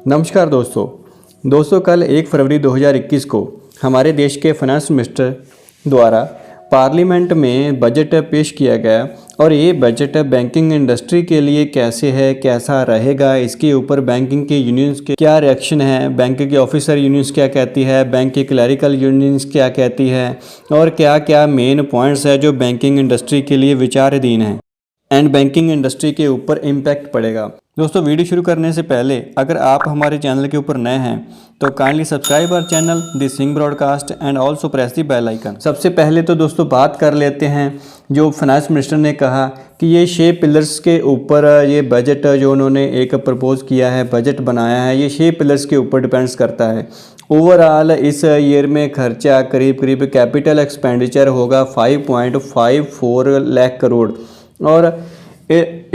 नमस्कार दोस्तों कल 1 फरवरी 2021 को हमारे देश के फाइनेंस मिनिस्टर द्वारा पार्लियामेंट में बजट पेश किया गया और ये बजट बैंकिंग इंडस्ट्री के लिए कैसा रहेगा, इसके ऊपर बैंकिंग के यूनियंस के क्या रिएक्शन है, बैंक के ऑफिसर यूनियंस क्या कहती है, बैंक के क्लरिकल यूनियंस क्या कहती है और क्या क्या मेन पॉइंट्स है जो बैंकिंग इंडस्ट्री के लिए विचाराधीन है एंड बैंकिंग इंडस्ट्री के ऊपर इम्पैक्ट पड़ेगा। दोस्तों वीडियो शुरू करने से पहले अगर आप हमारे चैनल के ऊपर नए हैं तो kindly subscribe our channel the Singh broadcast and also press the bell icon. सबसे पहले तो दोस्तों बात कर लेते हैं जो फाइनेंस मिनिस्टर ने कहा कि ये 6 पिलर्स के ऊपर ये बजट जो उन्होंने एक प्रपोज किया है, बजट बनाया है, ये 6 पिलर्स के ऊपर डिपेंड्स करता है। ओवरऑल इस ईयर में खर्चा करीब कैपिटल एक्सपेंडिचर होगा 5.54 लाख करोड़ और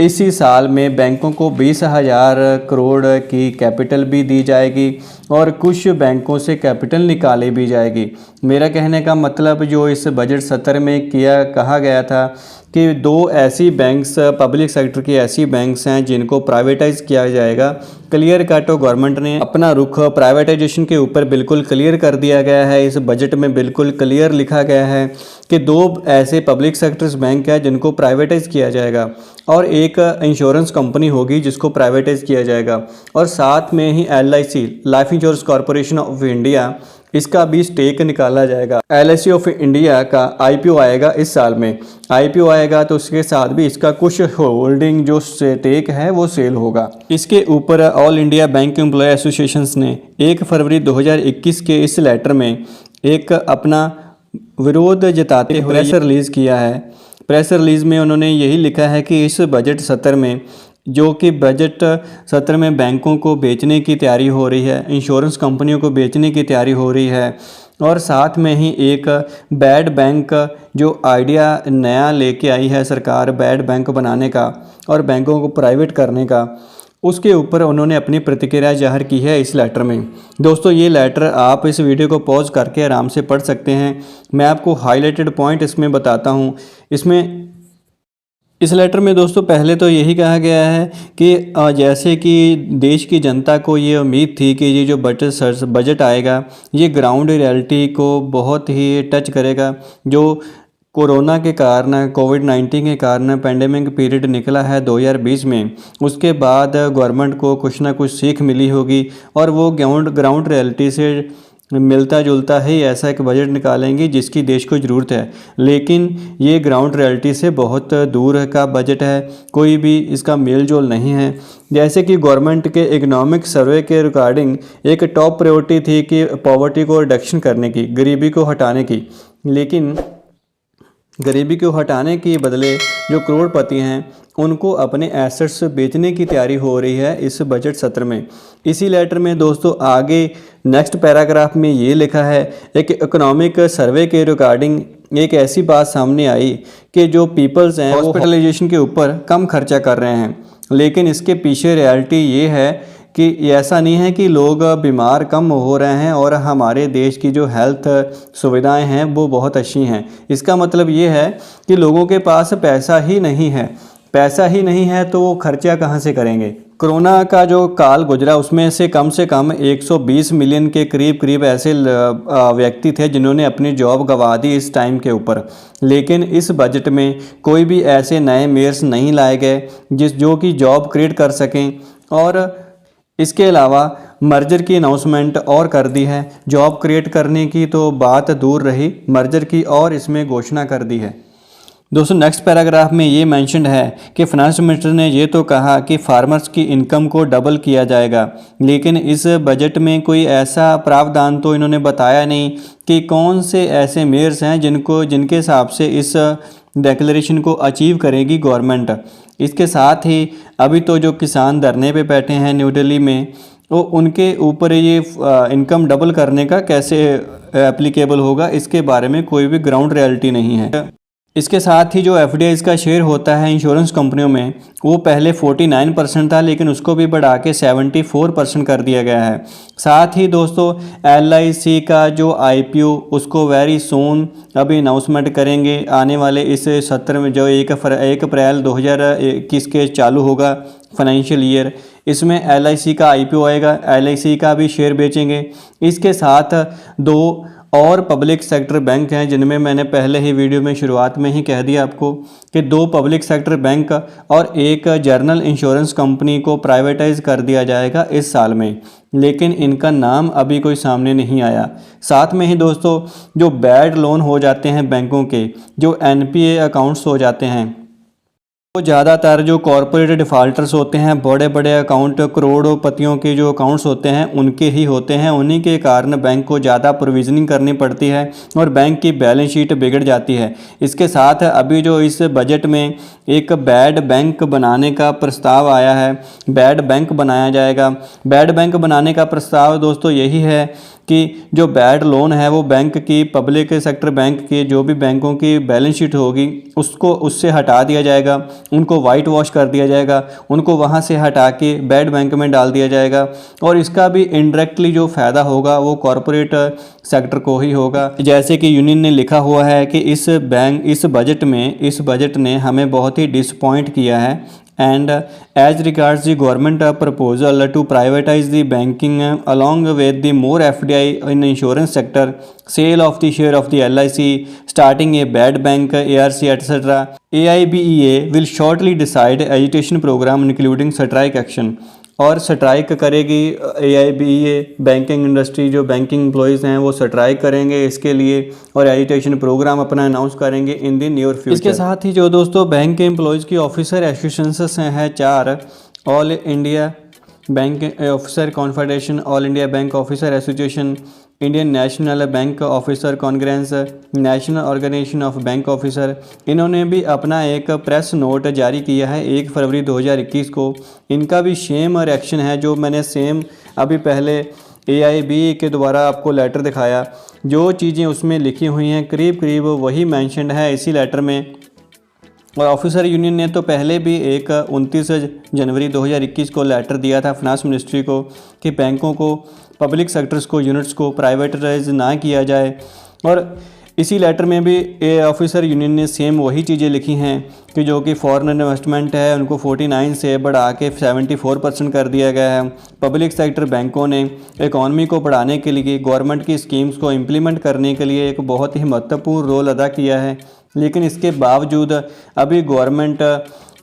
इसी साल में बैंकों को 20,000 करोड़ की कैपिटल भी दी जाएगी और कुछ बैंकों से कैपिटल निकाली भी जाएगी। मेरा कहने का मतलब जो इस बजट सत्र में कहा गया था कि 2 ऐसी बैंक्स, पब्लिक सेक्टर की ऐसी बैंक्स हैं जिनको प्राइवेटाइज किया जाएगा। क्लियर कट गवर्नमेंट ने अपना रुख प्राइवेटाइजेशन के ऊपर बिल्कुल क्लियर कर दिया गया है। इस बजट में बिल्कुल क्लियर लिखा गया है कि 2 ऐसे पब्लिक सेक्टर्स बैंक है जिनको प्राइवेटाइज किया जाएगा और एक इंश्योरेंस कंपनी होगी जिसको प्राइवेटाइज किया जाएगा और साथ में ही LIC life insurance corporation of India, इसका भी स्टेक निकाला जाएगा। LIC ऑफ इंडिया का IPO आएगा इस साल में। IPO आएगा तो उसके साथ भी इसका कुछ होल्डिंग जो स्टेक है वो सेल होगा। इसके ऊपर all India bank employee association ने 1 फरवरी 2021 के इस लेटर में एक अपना विरोध जताते हुए प्रेस रिलीज़ किया है। प्रेस रिलीज़ में उन्होंने यही लिखा है कि इस बजट सत्र में बजट सत्र में बैंकों को बेचने की तैयारी हो रही है, इंश्योरेंस कंपनियों को बेचने की तैयारी हो रही है और साथ में ही एक बैड बैंक जो आइडिया नया लेके आई है सरकार बैड बैंक बनाने का और बैंकों को प्राइवेट करने का, उसके ऊपर उन्होंने अपनी प्रतिक्रिया जाहिर की है इस लेटर में। दोस्तों ये लेटर आप इस वीडियो को पॉज करके आराम से पढ़ सकते हैं। मैं आपको हाईलाइटेड पॉइंट इसमें बताता हूँ। इस लेटर में दोस्तों पहले तो यही कहा गया है कि जैसे कि देश की जनता को ये उम्मीद थी कि ये जो बजट आएगा ये ग्राउंड रियलिटी को बहुत ही टच करेगा। जो कोरोना के कारण, कोविड-19 के कारण पेंडेमिक पीरियड निकला है 2020 में, उसके बाद गवर्नमेंट को कुछ ना कुछ सीख मिली होगी और वो ग्राउंड रियलिटी से मिलता जुलता ही ऐसा एक बजट निकालेंगी जिसकी देश को ज़रूरत है। लेकिन ये ग्राउंड रियलिटी से बहुत दूर का बजट है, कोई भी इसका मेल जोल नहीं है। जैसे कि गवर्नमेंट के इकोनॉमिक सर्वे के रिगार्डिंग एक टॉप प्रायोरिटी थी कि पॉवर्टी को रिडक्शन करने की, गरीबी को हटाने की, लेकिन गरीबी को हटाने के बदले जो करोड़पति हैं उनको अपने एसेट्स बेचने की तैयारी हो रही है इस बजट सत्र में। इसी लेटर में दोस्तों आगे नेक्स्ट पैराग्राफ में ये लिखा है, एक इकोनॉमिक सर्वे के रिगार्डिंग एक ऐसी बात सामने आई कि जो पीपल्स हैं हॉस्पिटलाइजेशन के ऊपर कम खर्चा कर रहे हैं, लेकिन इसके पीछे रियलिटी ये है कि ऐसा नहीं है कि लोग बीमार कम हो रहे हैं और हमारे देश की जो हेल्थ सुविधाएं हैं वो बहुत अच्छी हैं। इसका मतलब ये है कि लोगों के पास पैसा ही नहीं है तो वो खर्चा कहाँ से करेंगे। कोरोना का जो काल गुजरा उसमें से कम 120 मिलियन के करीब ऐसे व्यक्ति थे जिन्होंने अपनी जॉब गंवा दी इस टाइम के ऊपर, लेकिन इस बजट में कोई भी ऐसे नए मेयर्स नहीं लाए गए जो कि जॉब क्रिएट कर सकें और इसके अलावा मर्जर की अनाउंसमेंट और कर दी है। जॉब क्रिएट करने की तो बात दूर रही, मर्जर की और इसमें घोषणा कर दी है। दोस्तों नेक्स्ट पैराग्राफ में ये मेंशन्ड है कि फाइनेंस मिनिस्टर ने ये तो कहा कि फार्मर्स की इनकम को डबल किया जाएगा, लेकिन इस बजट में कोई ऐसा प्रावधान तो इन्होंने बताया नहीं कि कौन से ऐसे मेयर्स हैं जिनके हिसाब से इस डिक्लेरेशन को अचीव करेगी गवर्नमेंट। इसके साथ ही अभी तो जो किसान धरने पे बैठे हैं न्यू दिल्ली में, वो उनके ऊपर ये इनकम डबल करने का कैसे एप्लीकेबल होगा, इसके बारे में कोई भी ग्राउंड रियलिटी नहीं है। इसके साथ ही जो FDIs का शेयर होता है इंश्योरेंस कंपनियों में वो पहले 49% था, लेकिन उसको भी बढ़ा के 74% कर दिया गया है। साथ ही दोस्तों LIC का जो IPO उसको वेरी सून अभी अनाउंसमेंट करेंगे आने वाले इस सत्र में, जो 1 अप्रैल 2021 के चालू होगा फाइनेंशियल ईयर। इसमें LIC का IPO आएगा, LIC का भी शेयर बेचेंगे। इसके साथ 2 और पब्लिक सेक्टर बैंक हैं जिनमें मैंने पहले ही वीडियो में शुरुआत में ही कह दिया आपको कि 2 पब्लिक सेक्टर बैंक और एक जनरल इंश्योरेंस कंपनी को प्राइवेटाइज कर दिया जाएगा इस साल में, लेकिन इनका नाम अभी कोई सामने नहीं आया। साथ में ही दोस्तों जो बैड लोन हो जाते हैं बैंकों के, जो NPA अकाउंट्स हो जाते हैं, वो ज़्यादातर जो कॉरपोरेट डिफ़ाल्टर्स होते हैं, बड़े बड़े अकाउंट करोड़ों के जो अकाउंट्स होते हैं उनके ही होते हैं। उन्हीं के कारण बैंक को ज़्यादा प्रोविजनिंग करनी पड़ती है और बैंक की बैलेंस शीट बिगड़ जाती है। इसके साथ अभी जो इस बजट में एक बैड बैंक बनाने का प्रस्ताव आया है, बैड बैंक बनाया जाएगा। बैड बैंक बनाने का प्रस्ताव दोस्तों यही है कि जो बैड लोन है वो बैंक की, पब्लिक सेक्टर बैंक के जो भी बैंकों की बैलेंस शीट होगी उसको उससे हटा दिया जाएगा, उनको वाइट वॉश कर दिया जाएगा, उनको वहाँ से हटा के बैड बैंक में डाल दिया जाएगा। और इसका भी इनडायरेक्टली जो फ़ायदा होगा वो कॉरपोरेट सेक्टर को ही होगा। जैसे कि यूनियन ने लिखा हुआ है कि इस बजट ने हमें बहुत ही डिसपॉइंट किया है। And as regards the government proposal to privatize the banking along with the more FDI in insurance sector, sale of the share of the LIC, starting a bad bank, ARC, etc. AIBEA will shortly decide agitation program including strike action। और strike करेगी AIBEA, banking industry, जो banking employees हैं वो strike करेंगे इसके लिए और agitation programme अपना अनाउंस करेंगे इन द नियर फ्यूचर। इसके साथ ही जो दोस्तों बैंक के एम्प्लॉयज़ की ऑफिसर एसोसिएशंस हैं 4, all India bank officer confederation, all India bank officer association, Indian national bank officer congress, national organisation of bank officer, इन्होंने भी अपना एक प्रेस नोट जारी किया है 1 फरवरी 2021 को। इनका भी सेम रिएक्शन है जो मैंने सेम अभी पहले AIBEA के द्वारा आपको लेटर दिखाया। जो चीज़ें उसमें लिखी हुई हैं करीब करीब वही मैंशनड है इसी लेटर में। और ऑफिसर यूनियन ने तो पहले भी एक 29 जनवरी 2021 को लेटर दिया था फाइनेंस मिनिस्ट्री को कि बैंकों को, पब्लिक सेक्टर्स को, यूनिट्स को प्राइवेटाइज ना किया जाए। और इसी लेटर में भी ऑफिसर यूनियन ने सेम वही चीज़ें लिखी हैं कि जो कि फॉरेन इन्वेस्टमेंट है उनको 49 से बढ़ा के 74% कर दिया गया है। पब्लिक सेक्टर बैंकों ने इकॉनमी को बढ़ाने के लिए, गवर्नमेंट की स्कीम्स को इम्प्लीमेंट करने के लिए एक बहुत ही महत्वपूर्ण रोल अदा किया है। लेकिन इसके बावजूद अभी गवर्नमेंट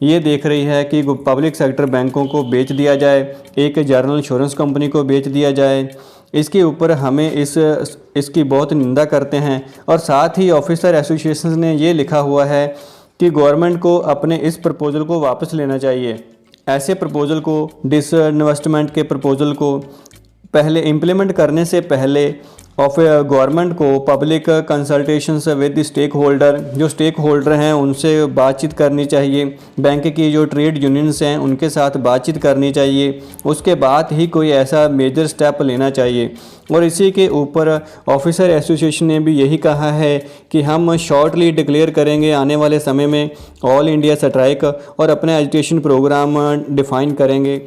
ये देख रही है कि पब्लिक सेक्टर बैंकों को बेच दिया जाए, एक जनरल इंश्योरेंस कंपनी को बेच दिया जाए। इसके ऊपर हमें इसकी बहुत निंदा करते हैं। और साथ ही ऑफिसर एसोसिएशन ने ये लिखा हुआ है कि गवर्नमेंट को अपने इस प्रपोज़ल को वापस लेना चाहिए। ऐसे प्रपोज़ल को, डिसइन्वेस्टमेंट के प्रपोज़ल को पहले इम्प्लीमेंट करने से पहले ऑफ गवर्नमेंट को public consultations with stakeholder, जो स्टेक होल्डर हैं उनसे बातचीत करनी चाहिए। बैंक की जो ट्रेड यूनियंस हैं उनके साथ बातचीत करनी चाहिए। उसके बाद ही कोई ऐसा मेजर स्टेप लेना चाहिए। और इसी के ऊपर ऑफिसर एसोसिएशन ने भी यही कहा है कि हम शॉर्टली डिक्लेयर करेंगे आने वाले समय में ऑल इंडिया स्ट्राइक और अपने एजुटेशन प्रोग्राम डिफ़ाइन करेंगे।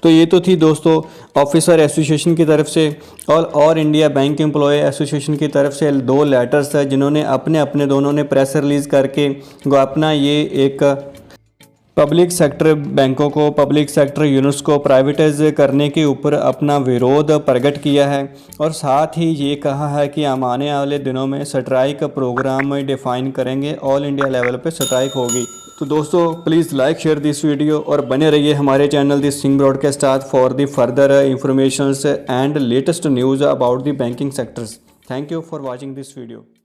तो ये तो थी दोस्तों ऑफिसर एसोसिएशन की तरफ से और इंडिया बैंक एम्प्लॉय एसोसिएशन की तरफ से 2 लेटर्स है जिन्होंने अपने दोनों ने प्रेस रिलीज़ करके अपना ये एक पब्लिक सेक्टर बैंकों को, पब्लिक सेक्टर यूनिट्स को प्राइवेटाइज करने के ऊपर अपना विरोध प्रकट किया है। और साथ ही ये कहा है कि हम आने वाले दिनों में स्ट्राइक प्रोग्राम डिफ़ाइन करेंगे, ऑल इंडिया लेवल पे स्ट्राइक होगी। तो दोस्तों please like share this video और बने रहिए हमारे channel this Singh broadcast for the further informations and latest news about the banking sectors. Thank you for watching this video.